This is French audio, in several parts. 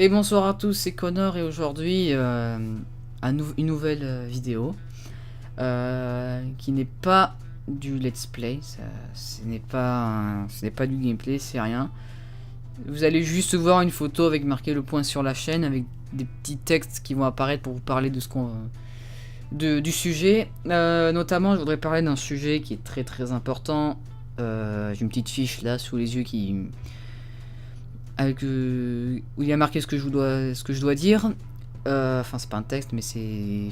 Et bonsoir à tous, c'est Connor et aujourd'hui une nouvelle vidéo qui n'est pas du let's play, ce n'est pas du gameplay, c'est rien. Vous allez juste voir une photo avec marqué le point sur la chaîne avec des petits textes qui vont apparaître pour vous parler de du sujet. Notamment, je voudrais parler d'un sujet qui est très très important. J'ai une petite fiche là sous les yeux où il y a marqué ce que je dois dire. Enfin, c'est pas un texte, mais c'est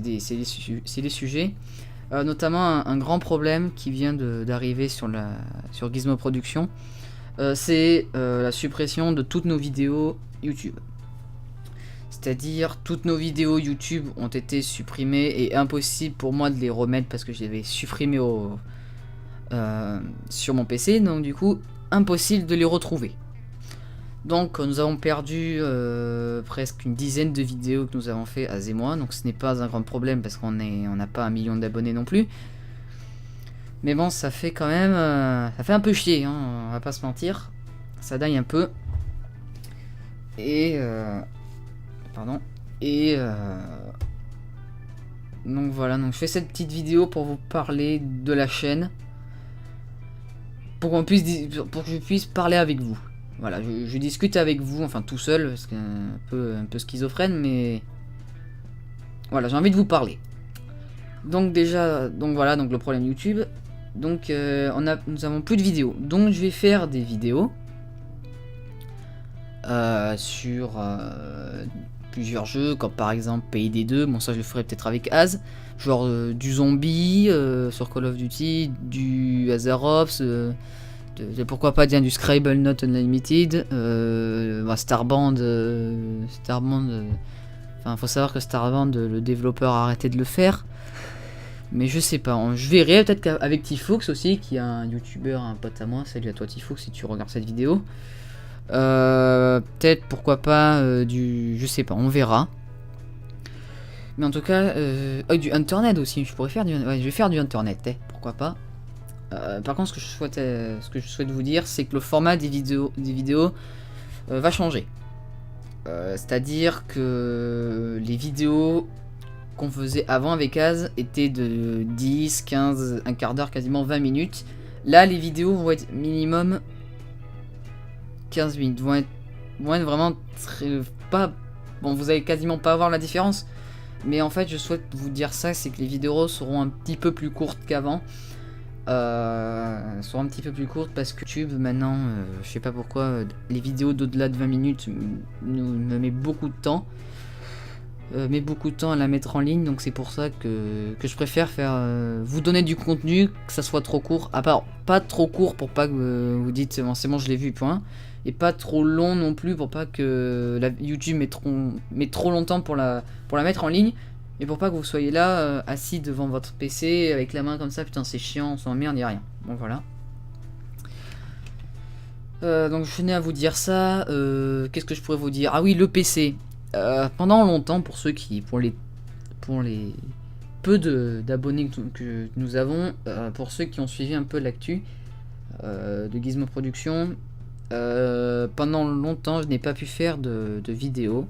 des sujets. Notamment un grand problème qui vient d'arriver sur Gizmo Productions. C'est la suppression de toutes nos vidéos YouTube. C'est-à-dire, toutes nos vidéos YouTube ont été supprimées et impossible pour moi de les remettre parce que je les avais supprimées sur mon PC. Donc, du coup, impossible de les retrouver. Donc nous avons perdu presque une dizaine de vidéos que nous avons fait, Az et moi, donc ce n'est pas un grand problème parce qu'on n'a pas 1 million d'abonnés non plus. Mais bon, ça fait quand même, ça fait un peu chier, hein, on va pas se mentir, ça daille un peu. Et donc voilà, donc je fais cette petite vidéo pour vous parler de la chaîne, pour que je puisse parler avec vous. Voilà, je discute avec vous, enfin tout seul, parce que un peu schizophrène, mais voilà, j'ai envie de vous parler. Donc voilà, donc le problème YouTube. Donc nous avons plus de vidéos. Donc je vais faire des vidéos sur plusieurs jeux, comme par exemple PID2. Bon, ça je le ferai peut-être avec Az. Genre du zombie, sur Call of Duty, du Azeroth. Pourquoi pas dire du Scribble Not Unlimited, Starband, enfin faut savoir que Starband, le développeur a arrêté de le faire, mais je sais pas, je verrai peut-être qu'avec Tifox aussi, qui est un youtubeur, un pote à moi, salut à toi Tifox si tu regardes cette vidéo, peut-être pourquoi pas je sais pas, on verra. Mais en tout cas, du Internet aussi, je vais faire du Internet, pourquoi pas. Par contre, ce que je souhaite vous dire, c'est que le format des vidéos va changer. C'est-à-dire que les vidéos qu'on faisait avant avec Az étaient de 10, 15, un quart d'heure, quasiment 20 minutes. Là, les vidéos vont être minimum 15 minutes. Vont être vraiment pas... Bon, vous allez quasiment pas voir la différence. Mais en fait, je souhaite vous dire ça, c'est que les vidéos seront un petit peu plus courtes qu'avant. Sont un petit peu plus courtes parce que YouTube maintenant, je sais pas pourquoi, les vidéos d'au-delà de 20 minutes me met beaucoup de temps. À la mettre en ligne, donc c'est pour ça que je préfère vous donner du contenu, que ça soit trop court, à part pas trop court pour pas que vous dites bon, c'est bon je l'ai vu point, et pas trop long non plus pour pas que YouTube met trop longtemps pour la mettre en ligne. Et pour pas que vous soyez là, assis devant votre PC, avec la main comme ça, putain c'est chiant, on s'emmerde, y a rien. Bon voilà. Donc je tenais à vous dire ça. Qu'est-ce que je pourrais vous dire? Ah oui, le PC. Pendant longtemps, pour les peu d'abonnés que nous avons, pour ceux qui ont suivi un peu l'actu de Gizmo Productions, pendant longtemps je n'ai pas pu faire de vidéos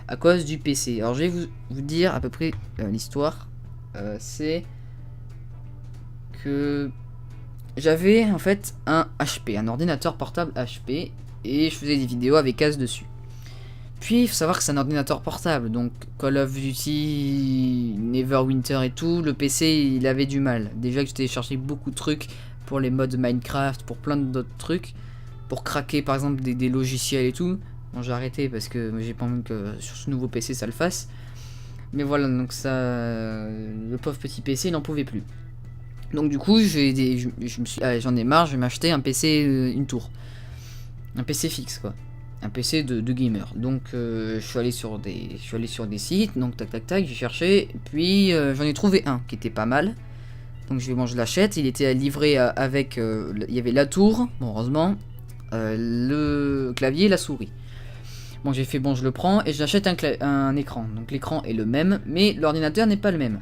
à cause du PC. Alors je vais vous dire à peu près l'histoire. C'est que j'avais en fait un HP, un ordinateur portable HP, et je faisais des vidéos avec Az dessus. Puis il faut savoir que c'est un ordinateur portable, donc Call of Duty, Neverwinter et tout, le PC il avait du mal. Déjà que j'ai téléchargé beaucoup de trucs pour les modes Minecraft, pour plein d'autres trucs, pour craquer par exemple des logiciels et tout. Bon, j'ai arrêté parce que j'ai pas envie que sur ce nouveau PC ça le fasse. Mais voilà, donc ça, le pauvre petit PC il n'en pouvait plus. Donc du coup j'en ai marre, je vais m'acheter un PC, une tour, un PC fixe quoi, un PC de gamer. Donc je suis allé sur des sites, donc tac, j'ai cherché, puis j'en ai trouvé un qui était pas mal. Donc je l'achète, il était livré avec, il y avait la tour, bon heureusement, le clavier et la souris. Bon, j'ai fait bon, je le prends et j'achète un écran. Donc l'écran est le même, mais l'ordinateur n'est pas le même.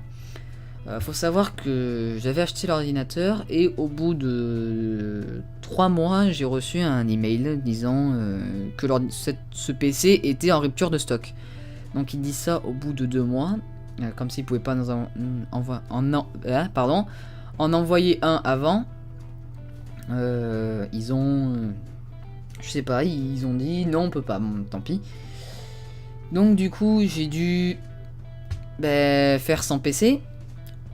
Faut savoir que j'avais acheté l'ordinateur et au bout de 3 mois, j'ai reçu un email disant que ce PC était en rupture de stock. Donc ils disent ça au bout de 2 mois, comme s'ils pouvaient pas nous en envoyer un avant. Ils ont, je sais pas, ils ont dit non, on peut pas, bon, tant pis. Donc du coup, j'ai dû faire sans PC.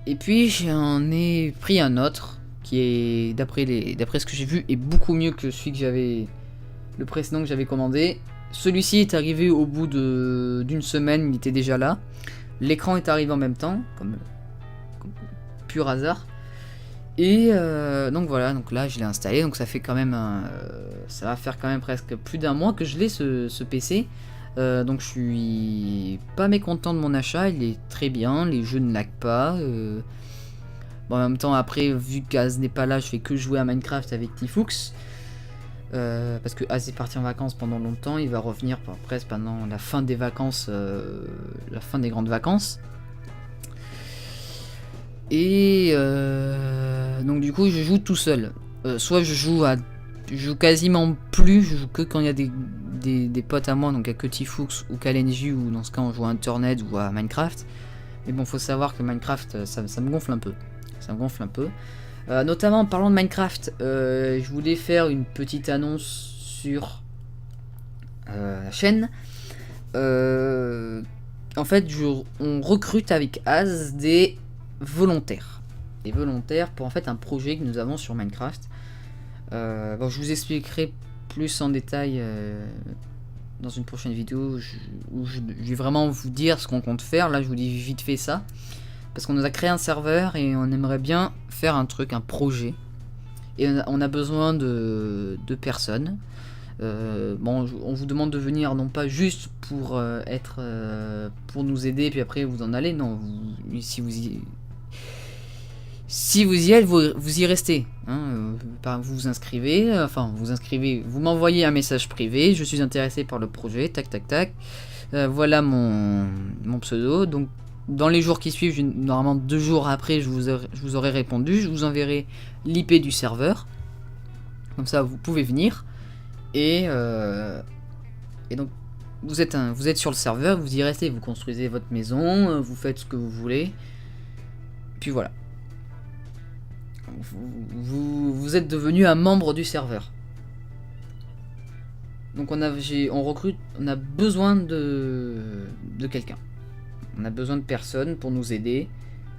Et puis j'en ai pris un autre qui est, d'après ce que j'ai vu, est beaucoup mieux que celui que j'avais, le précédent que j'avais commandé. Celui-ci est arrivé au bout d'une semaine, il était déjà là. L'écran est arrivé en même temps, comme pur hasard. Et donc voilà, donc là je l'ai installé, donc ça fait quand même ça va faire quand même presque plus d'un mois que je l'ai ce PC. Donc je suis pas mécontent de mon achat, il est très bien, les jeux ne lag pas. Bon, en même temps après, vu qu'Az n'est pas là, je fais que jouer à Minecraft avec Tifux. Parce que Az est parti en vacances pendant longtemps, il va revenir presque pendant la fin des vacances, la fin des grandes vacances. Et donc du coup je joue tout seul. Soit je joue quasiment plus, je joue que quand il y a des potes à moi, donc à que Tifux ou Kalenji, ou dans ce cas on joue à Internet ou à Minecraft. Mais bon, faut savoir que Minecraft ça me gonfle un peu. Ça me gonfle un peu. Notamment en parlant de Minecraft, je voulais faire une petite annonce sur la chaîne. En fait, on recrute avec Az des volontaires. Des volontaires pour en fait un projet que nous avons sur Minecraft. Bon, je vous expliquerai plus en détail dans une prochaine vidéo où je vais vraiment vous dire ce qu'on compte faire. Là, je vous dis vite fait ça. Parce qu'on nous a créé un serveur et on aimerait bien faire un truc, un projet. Et on a besoin de personnes. Bon, on vous demande de venir non pas juste pour pour nous aider puis après vous en allez. Non, si vous y êtes, vous y restez. Hein, vous vous inscrivez, vous m'envoyez un message privé. Je suis intéressé par le projet. Tac tac tac. Voilà mon pseudo. Donc dans les jours qui suivent, normalement 2 jours après, je vous aurai répondu. Je vous enverrai l'IP du serveur. Comme ça, vous pouvez venir. Et donc, vous êtes sur le serveur, vous y restez, vous construisez votre maison, vous faites ce que vous voulez. Puis voilà. Vous êtes devenu un membre du serveur. Donc on recrute, on a besoin de quelqu'un. On a besoin de personnes pour nous aider.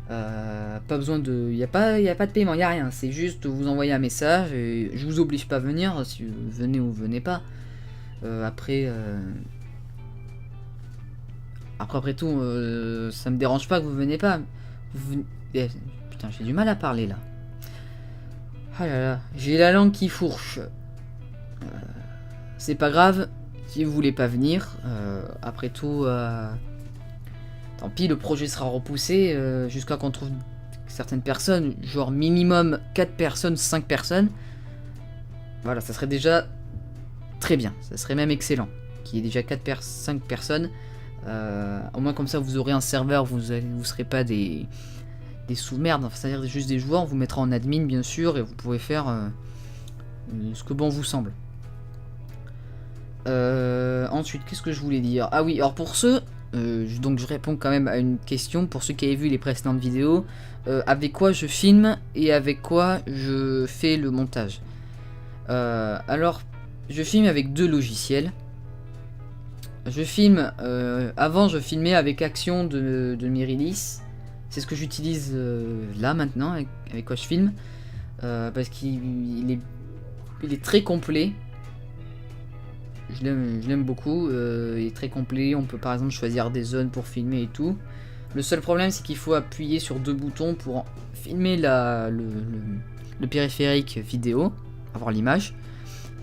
Pas besoin de, y a pas de paiement, y a rien. C'est juste vous envoyer un message et je vous oblige pas à venir. Si vous venez ou venez pas. Après tout, ça me dérange pas que vous venez pas. Putain, j'ai du mal à parler là. Ah là là, j'ai la langue qui fourche. C'est pas grave si vous voulez pas venir. Après tout, tant pis, le projet sera repoussé jusqu'à qu'on trouve certaines personnes, genre minimum 4 personnes, 5 personnes. Voilà, ça serait déjà très bien, ça serait même excellent. Qu'il y ait déjà 5 personnes. Au moins comme ça vous aurez un serveur, vous serez pas des sous-merdes, enfin, c'est-à-dire juste des joueurs, on vous mettra en admin bien sûr et vous pouvez faire ce que bon vous semble. Ensuite, qu'est-ce que je voulais dire? Ah oui, alors pour ceux, donc je réponds quand même à une question, pour ceux qui avaient vu les précédentes vidéos, avec quoi je filme et avec quoi je fais le montage. Alors, je filme avec 2 logiciels. Je filme, avant je filmais avec Action de Myrilis. C'est ce que j'utilise là maintenant, avec quoi je filme. Parce qu'il est très complet. Je l'aime beaucoup, il est très complet, on peut par exemple choisir des zones pour filmer et tout. Le seul problème c'est qu'il faut appuyer sur 2 boutons pour filmer le périphérique vidéo, avoir l'image,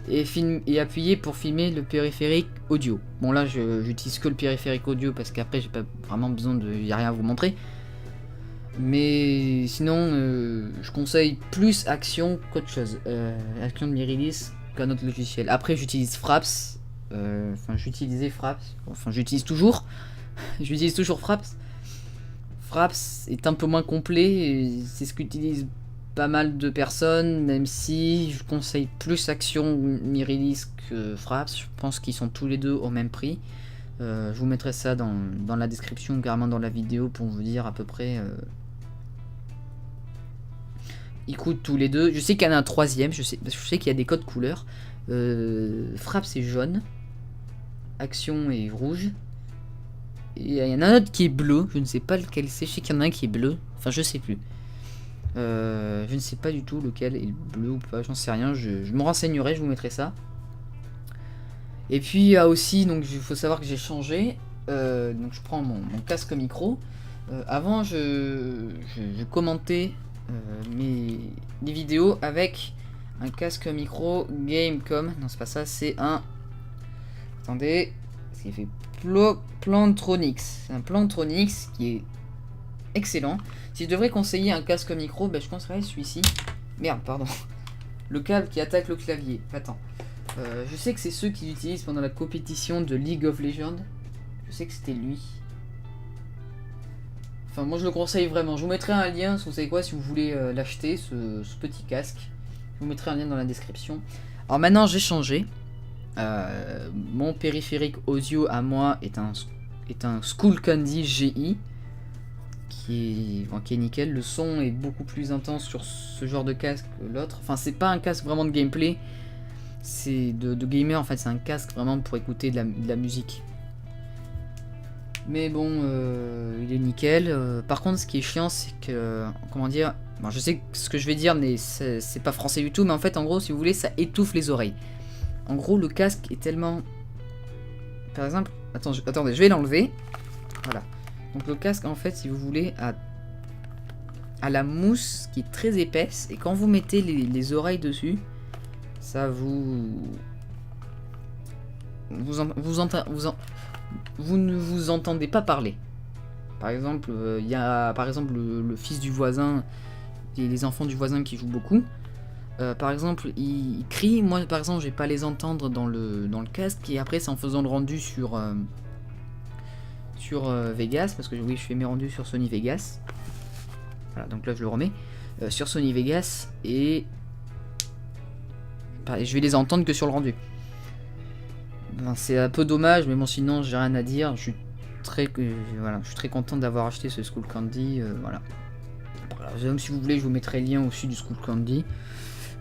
et appuyer pour filmer le périphérique audio. Bon là j'utilise que le périphérique audio parce qu'après j'ai pas vraiment besoin y a rien à vous montrer. Mais sinon je conseille plus Action qu'autre chose, Action de Myrilis qu'un autre logiciel. Après j'utilise Fraps, j'utilise toujours j'utilise toujours Fraps. Fraps est un peu moins complet, c'est ce qu'utilisent pas mal de personnes, même si je conseille plus Action Myrilis que Fraps. Je pense qu'ils sont tous les deux au même prix. Je vous mettrai ça dans la description, carrément dans la vidéo, pour vous dire à peu près. Ils coûtent tous les deux. Je sais qu'il y en a un troisième, je sais qu'il y a des codes couleurs. Fraps est jaune, Action est rouge. Et il y en a un autre qui est bleu, je ne sais pas lequel c'est, je sais qu'il y en a un qui est bleu, enfin je sais plus. Je ne sais pas du tout lequel est bleu ou pas, j'en sais rien, je me renseignerai, je vous mettrai ça. Et puis il y a aussi, donc il faut savoir que j'ai changé, donc je prends mon casque micro. Avant je commentais les vidéos avec un casque micro Gamecom, non c'est pas ça, c'est un... Attendez, ce qui fait Plantronics. C'est un Plantronics qui est excellent. Si je devrais conseiller un casque micro, ben je conseillerais celui-ci. Merde, pardon. Le câble qui attaque le clavier. Attends. Je sais que c'est ceux qui l'utilisent pendant la compétition de League of Legends. Je sais que c'était lui. Enfin, moi je le conseille vraiment. Je vous mettrai un lien, vous savez quoi, si vous voulez l'acheter, ce petit casque. Je vous mettrai un lien dans la description. Alors maintenant, j'ai changé. Mon périphérique audio à moi est un Skullcandy GI qui est nickel. Le son est beaucoup plus intense sur ce genre de casque que l'autre. Enfin, c'est pas un casque vraiment de gameplay, c'est de gamer en fait. C'est un casque vraiment pour écouter de la musique. Mais bon, il est nickel. Par contre, ce qui est chiant, c'est que, comment dire, bon, je sais que ce que je vais dire, mais c'est pas français du tout. Mais en fait, en gros, si vous voulez, ça étouffe les oreilles. En gros, le casque est tellement... Par exemple... Attendez, je vais l'enlever. Voilà. Donc le casque, en fait, si vous voulez, a la mousse qui est très épaisse. Et quand vous mettez les oreilles dessus, ça vous ne vous entendez pas parler. Par exemple, il y a par exemple le fils du voisin et les enfants du voisin qui jouent beaucoup. Par exemple, ils crient. Moi, par exemple, je vais pas les entendre dans le casque. Et après, c'est en faisant le rendu sur Vegas, parce que oui, je fais mes rendus sur Sony Vegas. Voilà, donc là, je le remets sur Sony Vegas et je vais les entendre que sur le rendu. Ben, c'est un peu dommage, mais bon, sinon, j'ai rien à dire. Je suis très content d'avoir acheté ce Skullcandy. Voilà. Même si vous voulez, je vous mettrai le lien au-dessus du Skullcandy.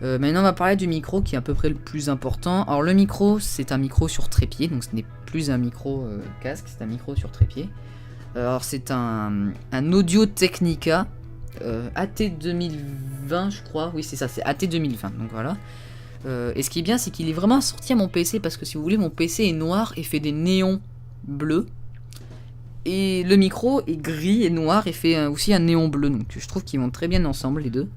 Maintenant on va parler du micro qui est à peu près le plus important. Alors le micro, c'est un micro sur trépied, donc ce n'est plus un micro casque, c'est un micro sur trépied. Alors c'est un Audio Technica AT 2020 je crois, oui c'est ça, c'est AT 2020, donc voilà. Et ce qui est bien, c'est qu'il est vraiment assorti à mon PC, parce que si vous voulez, mon PC est noir et fait des néons bleus. Et le micro est gris et noir et fait aussi un néon bleu, donc je trouve qu'ils vont très bien ensemble les deux.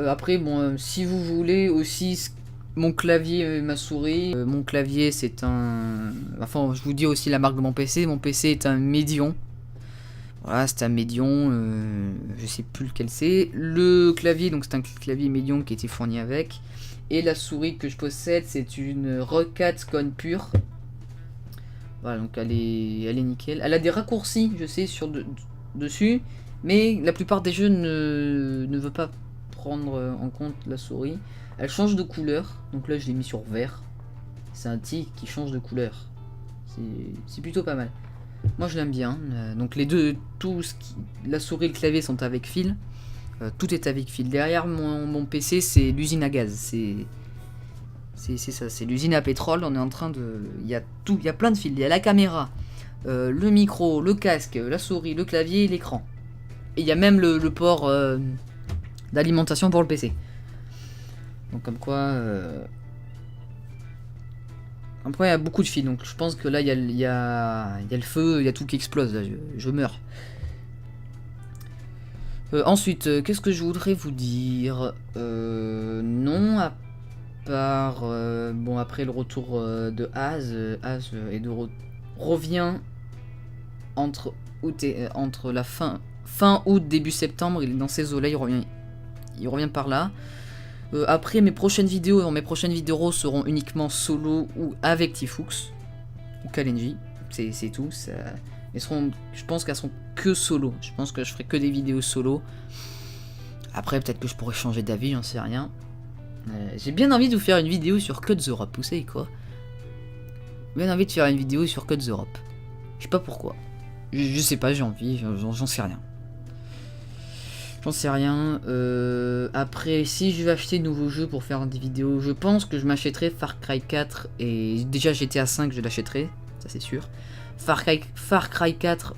Après, bon, si vous voulez aussi mon clavier et ma souris. Mon clavier, c'est un... Enfin, je vous dis aussi la marque de mon PC. Mon PC est un Medion. Voilà, c'est un Medion. Je sais plus lequel c'est. Le clavier, donc c'est un clavier Medion qui a été fourni avec. Et la souris que je possède, c'est une Rocat Con Pure. Voilà, donc elle est nickel. Elle a des raccourcis, je sais, dessus. Mais la plupart des jeux ne veut pas prendre en compte la souris. Elle change de couleur, donc là je l'ai mis sur vert. C'est un tic qui change de couleur. C'est plutôt pas mal. Moi je l'aime bien. Donc les deux, la souris et le clavier sont avec fil. Tout est avec fil. Derrière mon PC, c'est l'usine à gaz. C'est ça, c'est l'usine à pétrole. On est en train de... Il y a tout, il y a plein de fils. Il y a la caméra, le micro, le casque, la souris, le clavier et l'écran. Et il y a même le port d'alimentation pour le PC. Donc comme quoi... Après il y a beaucoup de fils, donc je pense que là il y a le feu, il y a tout qui explose, là, je meurs. Ensuite, qu'est-ce que je voudrais vous dire? Non, à part... bon, après le retour de Az revient entre la fin août, début septembre, il est dans ses eaux-là, il revient par là. Après mes prochaines vidéos seront uniquement solo ou avec Tifux ou Kalenji, c'est tout. Ça... Je pense qu'elles seront que solo. Je pense que je ferai que des vidéos solo. Après, peut-être que je pourrais changer d'avis, j'en sais rien. J'ai bien envie de vous faire une vidéo sur Cuts Europe, vous savez quoi? Bien envie de faire une vidéo sur Cuts Europe. Je sais pas pourquoi. Je sais pas, j'ai envie, j'en sais rien. J'en sais rien. Après, si je vais acheter de nouveaux jeux pour faire des vidéos, je pense que je m'achèterai Far Cry 4 et déjà GTA 5, je l'achèterai, ça c'est sûr. Far Cry 4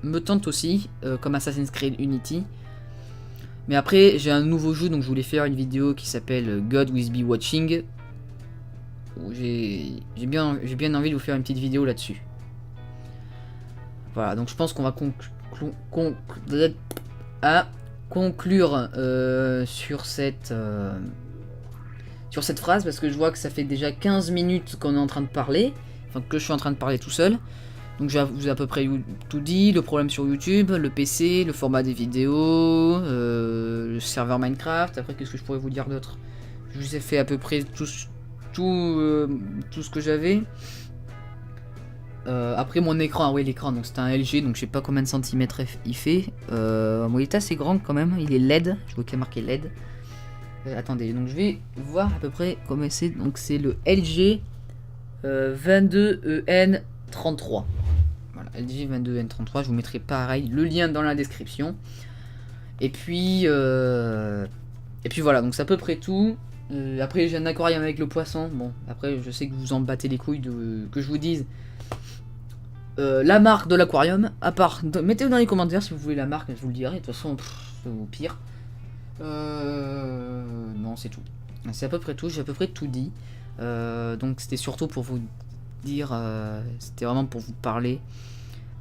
me tente aussi, comme Assassin's Creed Unity. Mais après, j'ai un nouveau jeu, donc je voulais faire une vidéo qui s'appelle God Will Be Watching. J'ai bien envie de vous faire une petite vidéo là-dessus. Voilà, donc je pense qu'on va conclure sur cette phrase, parce que je vois que ça fait déjà 15 minutes qu'on est en train de parler, enfin que je suis en train de parler tout seul. Donc je vous ai à peu près tout dit, le problème sur YouTube, le PC, le format des vidéos, le serveur Minecraft. Après, qu'est-ce que je pourrais vous dire d'autre? Je vous ai fait à peu près tout ce que j'avais. Après mon écran, ah oui l'écran, donc c'est un LG, donc je sais pas combien de centimètres il fait. Bon, il est assez grand quand même, il est LED, je vois qu'il y a marqué LED. Attendez, donc je vais voir à peu près comment c'est. Donc c'est le LG 22EN33. Voilà, LG 22EN33, je vous mettrai pareil le lien dans la description. Et puis voilà, donc c'est à peu près tout. Après j'ai un aquarium avec le poisson. Bon, après je sais que vous en battez les couilles que je vous dise la marque de l'aquarium. À part, mettez-le dans les commentaires si vous voulez la marque, je vous le dirai. De toute façon, c'est au pire. Non, c'est tout. C'est à peu près tout, j'ai à peu près tout dit. Donc c'était surtout pour vous dire, c'était vraiment pour vous parler.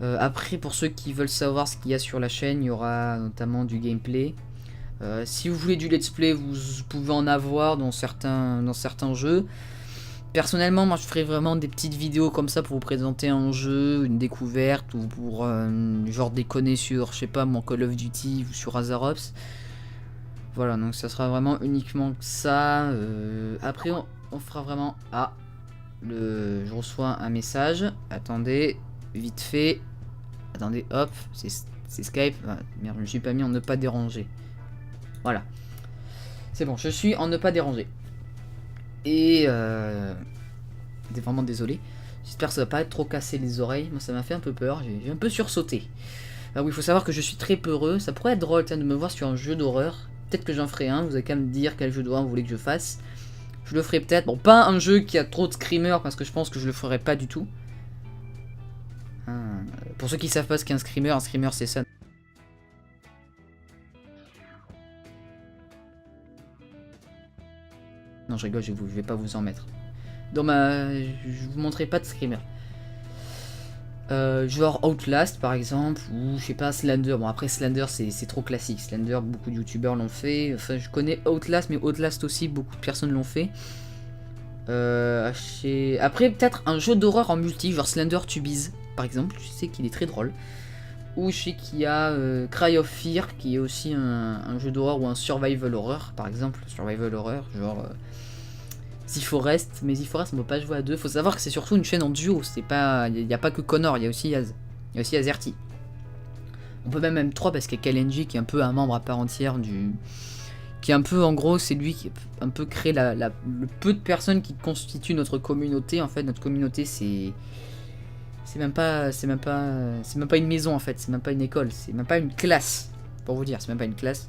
Après, pour ceux qui veulent savoir ce qu'il y a sur la chaîne, il y aura notamment du gameplay. Si vous voulez du let's play, vous pouvez en avoir dans certains jeux. Personnellement, moi je ferai vraiment des petites vidéos comme ça pour vous présenter un jeu, une découverte, ou pour genre déconner sur, je sais pas, mon Call of Duty ou sur Azarops. Voilà, donc ça sera vraiment uniquement ça. Après, on fera vraiment... Ah, je reçois un message. Attendez, vite fait. Attendez, hop, c'est Skype. Ah, merde, je me suis pas mis en ne pas déranger. Voilà. C'est bon, je suis en ne pas déranger. Et t'es vraiment désolé. J'espère que ça va pas être trop cassé les oreilles. Moi ça m'a fait un peu peur, j'ai un peu sursauté. Ah oui, il faut savoir que je suis très peureux. Ça pourrait être drôle de me voir sur un jeu d'horreur. Peut-être que j'en ferai un, vous avez qu'à me dire quel jeu d'horreur vous voulez que je fasse. Je le ferai peut-être. Bon, pas un jeu qui a trop de screamers, parce que je pense que je le ferai pas du tout. Pour ceux qui savent pas ce qu'est un screamer c'est ça. Non, je rigole, je vais pas vous en mettre. Je vous montrerai pas de screamer. Genre Outlast par exemple, ou je sais pas, Slender. Bon, après Slender c'est trop classique. Slender, beaucoup de youtubeurs l'ont fait. Enfin, je connais Outlast, mais Outlast aussi, beaucoup de personnes l'ont fait. Après, peut-être un jeu d'horreur en multi, genre Slender Tubiz par exemple. Je sais qu'il est très drôle. Ou je sais qu'il y a Cry of Fear, qui est aussi un jeu d'horreur, ou un survival horror par exemple. Survival horror, genre The Forest, mais The Forest on peut pas jouer à deux. Faut savoir que c'est surtout une chaîne en duo, c'est pas, il n'y a pas que Connor, il y a aussi Yaz, il y a aussi Azerty. On peut même M3 parce qu'il y a KLNG qui est un peu un membre à part entière qui est un peu, en gros, c'est lui qui un peu crée le peu de personnes qui constituent notre communauté. En fait, notre communauté c'est même pas une maison en fait, c'est même pas une école, c'est même pas une classe. Pour vous dire, c'est même pas une classe.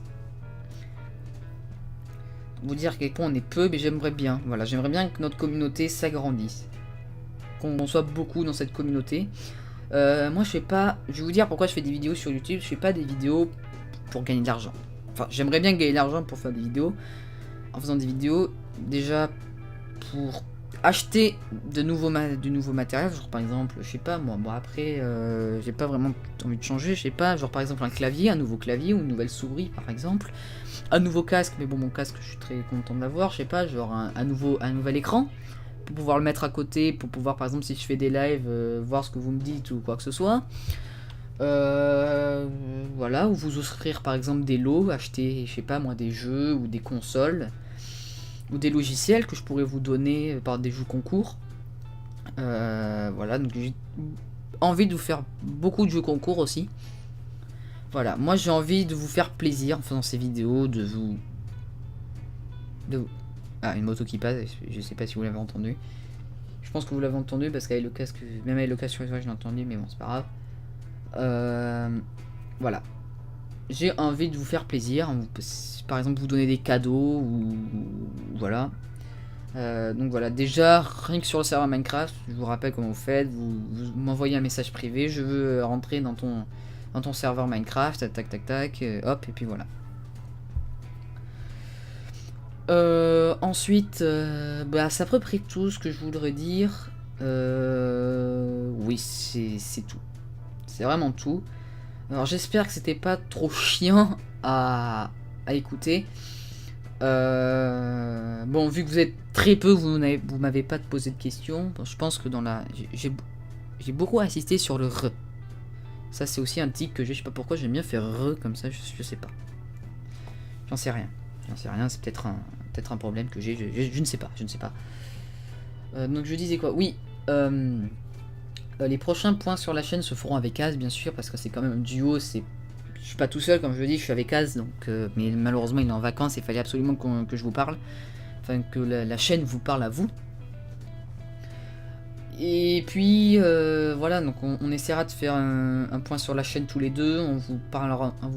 Vous dire à quel point on est peu, mais j'aimerais bien. Voilà, j'aimerais bien que notre communauté s'agrandisse, qu'on soit beaucoup dans cette communauté. Moi, je fais pas. Je vais vous dire pourquoi je fais des vidéos sur YouTube. Je fais pas des vidéos pour gagner de l'argent. Enfin, j'aimerais bien gagner de l'argent pour faire des vidéos. En faisant des vidéos, déjà pour acheter du nouveau matériel. Genre par exemple, je sais pas moi. Bon après, j'ai pas vraiment envie de changer. Je sais pas. Genre par exemple un clavier, un nouveau clavier ou une nouvelle souris par exemple. Un nouveau casque, mais bon, mon casque, je suis très content de l'avoir. Je sais pas, genre un nouvel écran pour pouvoir le mettre à côté, pour pouvoir, par exemple, si je fais des lives, voir ce que vous me dites ou quoi que ce soit. Voilà, ou vous offrir, par exemple, des lots, acheter, je sais pas moi, des jeux ou des consoles ou des logiciels que je pourrais vous donner par des jeux concours. Voilà, donc envie de vous faire beaucoup de jeux concours aussi. Voilà, moi j'ai envie de vous faire plaisir en faisant ces vidéos, de vous... Ah, une moto qui passe, je sais pas si vous l'avez entendu. Je pense que vous l'avez entendu parce qu'avec le casque, même avec le casque sur les oreilles, je l'ai entendu, mais bon, c'est pas grave. Voilà. J'ai envie de vous faire plaisir, par exemple vous donner des cadeaux, ou voilà. Donc voilà, déjà, rien que sur le serveur Minecraft, je vous rappelle comment vous faites, vous m'envoyez un message privé, je veux rentrer dans ton serveur Minecraft, tac tac tac, hop, et puis voilà. Ensuite, bah, c'est à peu près tout ce que je voudrais dire. Oui, c'est tout. C'est vraiment tout. Alors j'espère que c'était pas trop chiant à écouter. Bon, vu que vous êtes très peu, vous m'avez pas posé de questions. Bon, je pense que dans la... J'ai beaucoup insisté sur le re. Ça c'est aussi un tic que j'ai, je sais pas pourquoi j'aime bien faire re comme ça, je sais pas. J'en sais rien. C'est peut-être un problème que j'ai, je ne sais pas, donc je disais quoi? Oui, les prochains points sur la chaîne se feront avec Az, bien sûr, parce que c'est quand même un duo, je suis pas tout seul, comme je le dis, je suis avec Az, donc, mais malheureusement il est en vacances, il fallait absolument que je vous parle, enfin que la chaîne vous parle à vous. Et puis voilà, donc on essaiera de faire un point sur la chaîne tous les deux, en vous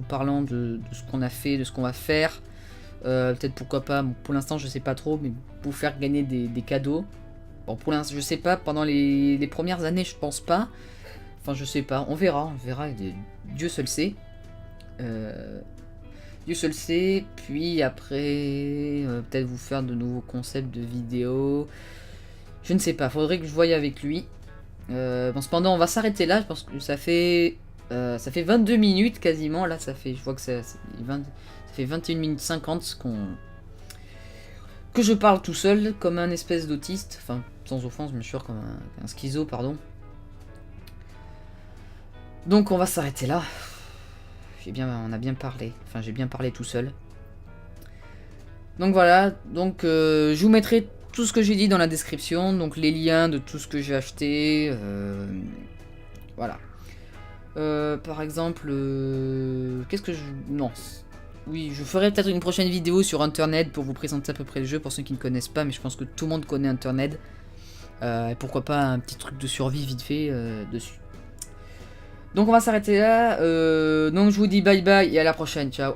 parlant de ce qu'on a fait, de ce qu'on va faire. Peut-être pourquoi pas, bon, pour l'instant je sais pas trop, mais pour faire gagner des cadeaux. Bon, pour l'instant je sais pas, pendant les premières années je pense pas. Enfin je sais pas, on verra, Dieu seul sait. Dieu seul sait, puis après peut-être vous faire de nouveaux concepts de vidéos. Je ne sais pas, faudrait que je voie avec lui. Bon, cependant on va s'arrêter là, je pense que ça fait 22 minutes quasiment, là ça fait, je vois que ça fait 21 minutes 50 que je parle tout seul, comme un espèce d'autiste, enfin sans offense bien sûr, comme un schizo, pardon. Donc on va s'arrêter là. On a bien parlé, enfin j'ai bien parlé tout seul. Donc voilà, donc je vous mettrai tout ce que j'ai dit dans la description, donc les liens de tout ce que j'ai acheté, voilà. Par exemple, qu'est-ce que je... Non. Oui, je ferai peut-être une prochaine vidéo sur Internet pour vous présenter à peu près le jeu pour ceux qui ne connaissent pas, mais je pense que tout le monde connaît Internet. Et pourquoi pas un petit truc de survie vite fait dessus. Donc on va s'arrêter là. Donc je vous dis bye bye et à la prochaine. Ciao.